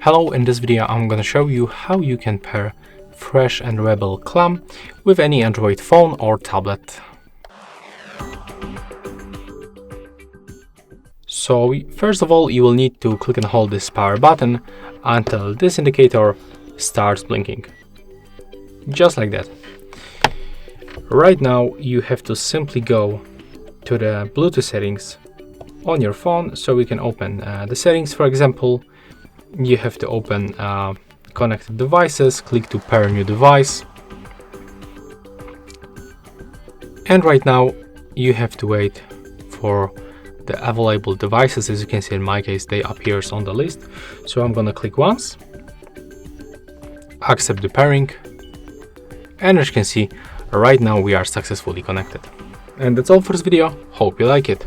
Hello, in this video I'm gonna show you how you can pair Fresh N Rebel Clam with any Android phone or tablet. So first of all, you will need to click and hold this power button until this indicator starts blinking. Just like that. Right now you have to simply go to the Bluetooth settings on your phone, so we can open the settings. For example, you have to open connected devices, click to pair new device, and right now you have to wait for the available devices. As you can see, in my case they appears on the list, so I'm gonna click once, accept the pairing, and as you can see, right now we are successfully connected. And that's all for this video. Hope you like it.